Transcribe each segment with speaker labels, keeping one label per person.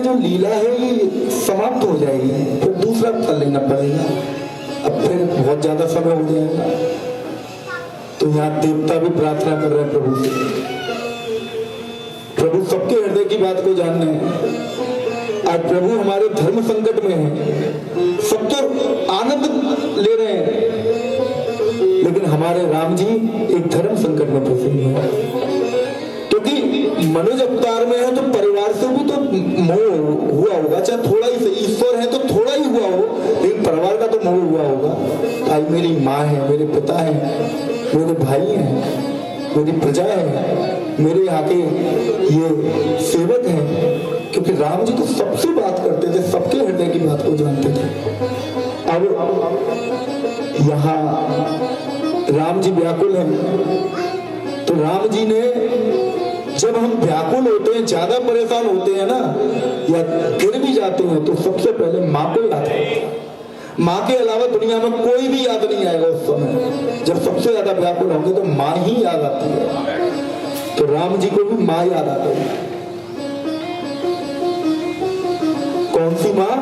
Speaker 1: जो लीला है ये समाप्त हो जाएगी, फिर दूसरा फल लेना पड़ेगा, अब फिर बहुत ज्यादा समय हो जाएगा। तो यहाँ देवता भी प्रार्थना कर रहे हैं प्रभु से, प्रभु सबके हृदय की बात को जानना है। आज प्रभु हमारे धर्म संकट में है, सब तो आनंद ले रहे हैं, लेकिन हमारे राम जी एक धर्म संकट में फंसे हुए हैं। क्योंकि मनुष्य अवतार में है तो परिवार से भी तो मोह हुआ होगा, चाहे थोड़ा ही सही, ईश्वर है तो थोड़ा ही हुआ हो, लेकिन परिवार का तो मोह हुआ होगा। आज मेरी माँ है, मेरे पिता है, मेरे भाई हैं, मेरी प्रजा है, मेरे यहाँ के ये सेवक हैं, क्योंकि राम जी तो सबसे बात करते थे, सबके हृदय की बात को जानते थे। अब यहाँ राम जी व्याकुल हैं, तो राम जी ने, जब हम व्याकुल होते हैं, ज्यादा परेशान होते हैं ना, या गिर भी जाते हैं, तो सबसे पहले माँ को याद करते हैं। माँ के अलावा दुनिया में कोई भी याद नहीं आएगा उस समय। जब सबसे ज्यादा व्याकुल होंगे तो माँ ही याद आती है। तो राम जी को भी माँ याद आती है। कौन सी माँ?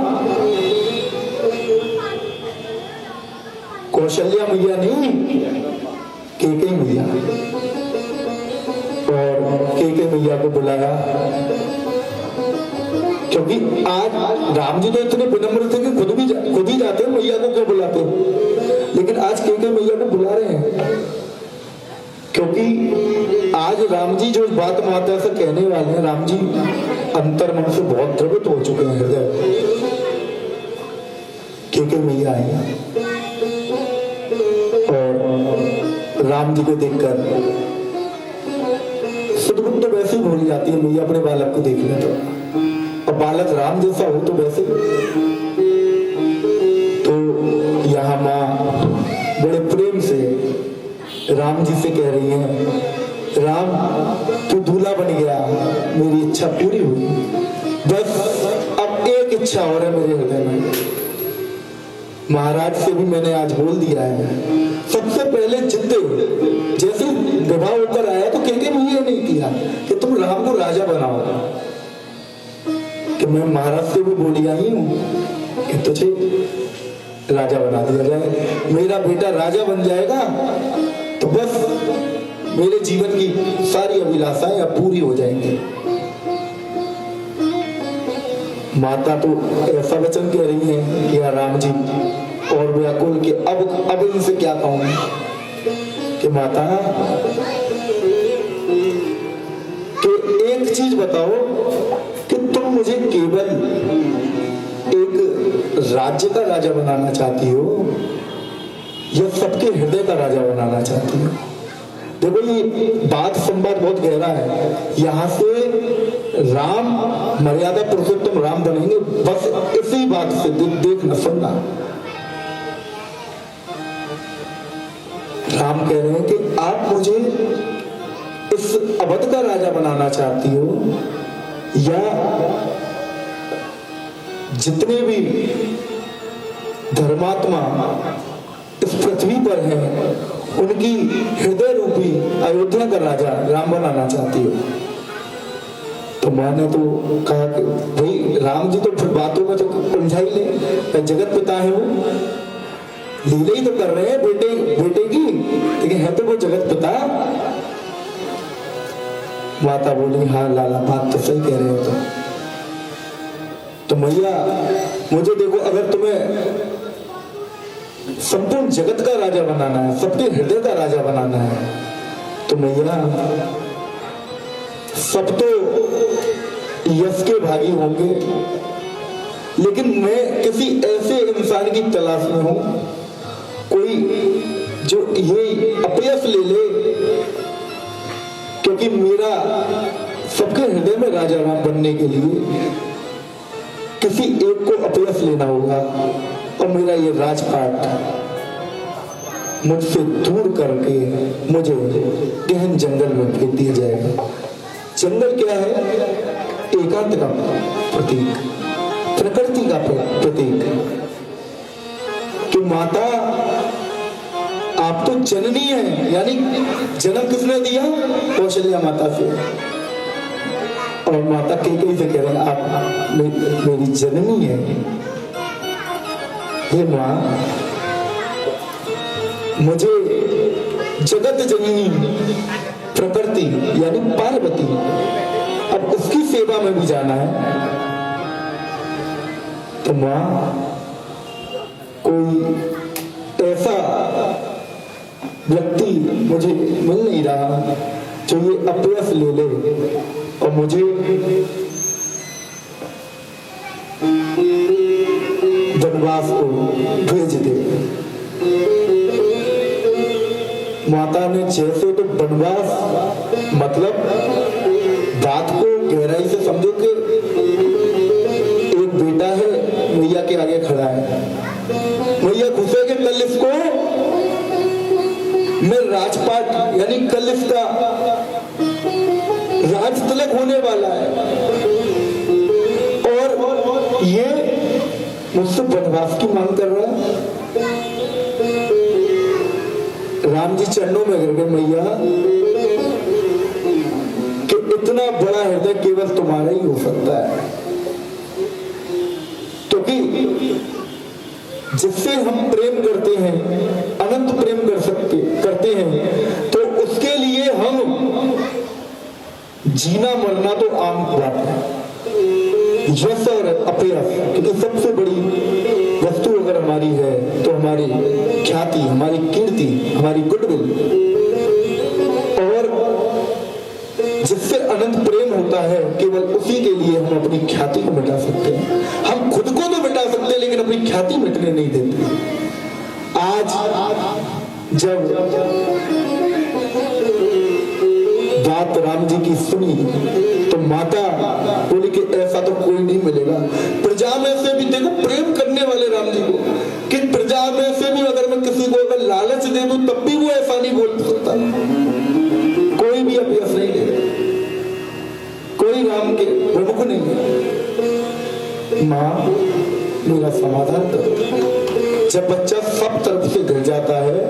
Speaker 1: कौशल्या मैया नहीं, कैकेयी मैया। और कैकेयी मैया को बुलाया, क्योंकि आज राम जी तो इतने विनम्र थे कि खुद ही जाते, मैया को क्यों बुलाते, लेकिन आज कैकेयी मैया को बुला रहे हैं, क्योंकि आज राम जी जो बात माता से कहने वाले हैं, राम जी अंतर मन से बहुत द्रवित हो चुके हैं हृदय। कैकेयी मैया आई और राम जी को देखकर सुदबुद तो वैसे ही भूल जाती है मैया अपने बालक को देख ले तो, और बालक राम जैसा हो तो वैसे। तो यहाँ माँ बड़े प्रेम से राम जी से कह रही है, राम तू दूल्हा बन गया, मेरी इच्छा पूरी हुई, बस अब एक इच्छा और है मेरे हृदय में। महाराज से भी मैंने आज बोल दिया है, सबसे पहले जिद्द, जैसे विवाह होकर आया तो कैकेयी मैया नहीं किया कि तुम राम को राजा बनाओ, कि मैं महाराज से भी बोली आई हूं कि तुझे राजा बना दिया जाए, मेरा बेटा राजा बन जाएगा तो बस मेरे जीवन की सारी अभिलाषाएं अब पूरी हो जाएंगी। माता तो ऐसा वचन कह रही है कि राम जी और व्याकुल के अब इनसे क्या कहूं कि माता तो एक चीज बताओ कि तुम मुझे केवल एक राज्य का राजा बनाना चाहती हो या सबके हृदय का राजा बनाना चाहती हो? देखो ये बात संवाद बहुत गहरा है। यहाँ से राम मर्यादा पुरुषोत्तम राम बनेंगे, बस इसी बात से देखना सुनना। राम कह रहे हैं कि आप मुझे इस अवध का राजा बनाना चाहती हो या जितने भी धर्मात्मा इस पृथ्वी पर हैं उनकी हृदय रूपी अयोध्या का राजा राम बनाना चाहती हो? तो मैंने तो कहा कि भाई राम जी तो फिर बातों में तो उलझा ही ले, जगत पिता है, वो लीला ही तो कर रहे हैं बेटे की, लेकिन है तो वो जगत पिता। माता बोली हाँ लाला बात तो सही कह रहे हो तो मैया मुझे देखो, अगर तुम्हें संपूर्ण जगत का राजा बनाना है, सबके हृदय का राजा बनाना है, तो मैया सब तो यश के भागी होंगे, लेकिन मैं किसी ऐसे इंसान की तलाश में हूं, कोई जो ये अपयश ले, क्योंकि मेरा सबके हृदय में राजा राम बनने के लिए किसी एक को अपयश लेना होगा, और मेरा ये राजपाट मुझसे दूर करके मुझे गहन जंगल में फेंक दिया जाएगा। जंगल क्या है? एकांत का प्रतीक, प्रकृति का प्रतीक। कि माता आप तो जननी है, यानी जन्म किसने दिया? कौशल्या माता से। और माता कैकेयी से कह रहे हैं आप मेरी जननी है। हे माँ, मुझे जगत जननी प्रकृति यानी पार्वती, अब उसकी सेवा में भी जाना है। तो माँ, कोई ऐसा व्यक्ति मुझे मिल नहीं रहा जो ये अपयस ले ले और मुझे वनवास को भेज दे। माता ने जैसे तो वनवास मतलब बात को गहराई से समझो कि एक बेटा है, मैया के आगे खड़ा है, मैया घुसेगे कल इसको मैं राजपाट यानी कल इसका राज तिलक होने वाला है और ये मुझसे वनवास की मांग कर रहा है। राम जी चरणों में गिर गए, मैया कि इतना बड़ा हृदय केवल तुम्हारा ही हो सकता है, क्योंकि जिससे हम प्रेम करते हैं, अनंत प्रेम करते हैं, तो उसके लिए हम जीना मरना तो आम बात है। यश और अपयश, क्योंकि सबसे बड़ी वस्तु अगर हमारी है तो हमारी ख्याति, हमारी कीर्ति, हमारी गुडविल, और जिससे अनंत प्रेम होता है केवल उसी के लिए हम अपनी ख्याति को मिटा सकते हैं। हम खुद को तो मिटा सकते हैं लेकिन अपनी ख्याति मिटने नहीं देते। आज जब बात राम जी की सुनी तो माता बोली कि ऐसा तो कोई नहीं मिलेगा प्रजा में से भी। देखो प्रेम करने वाले राम जी को, कि प्रजा में से भी अगर मैं किसी को अगर लालच दे दूं तब भी वो ऐसा नहीं बोल सकता, कोई भी अपयश नहीं दे, कोई राम के प्रमुख नहीं है। माँ, मेरा समाधान कर। जब बच्चा सब तरफ से गिर जाता है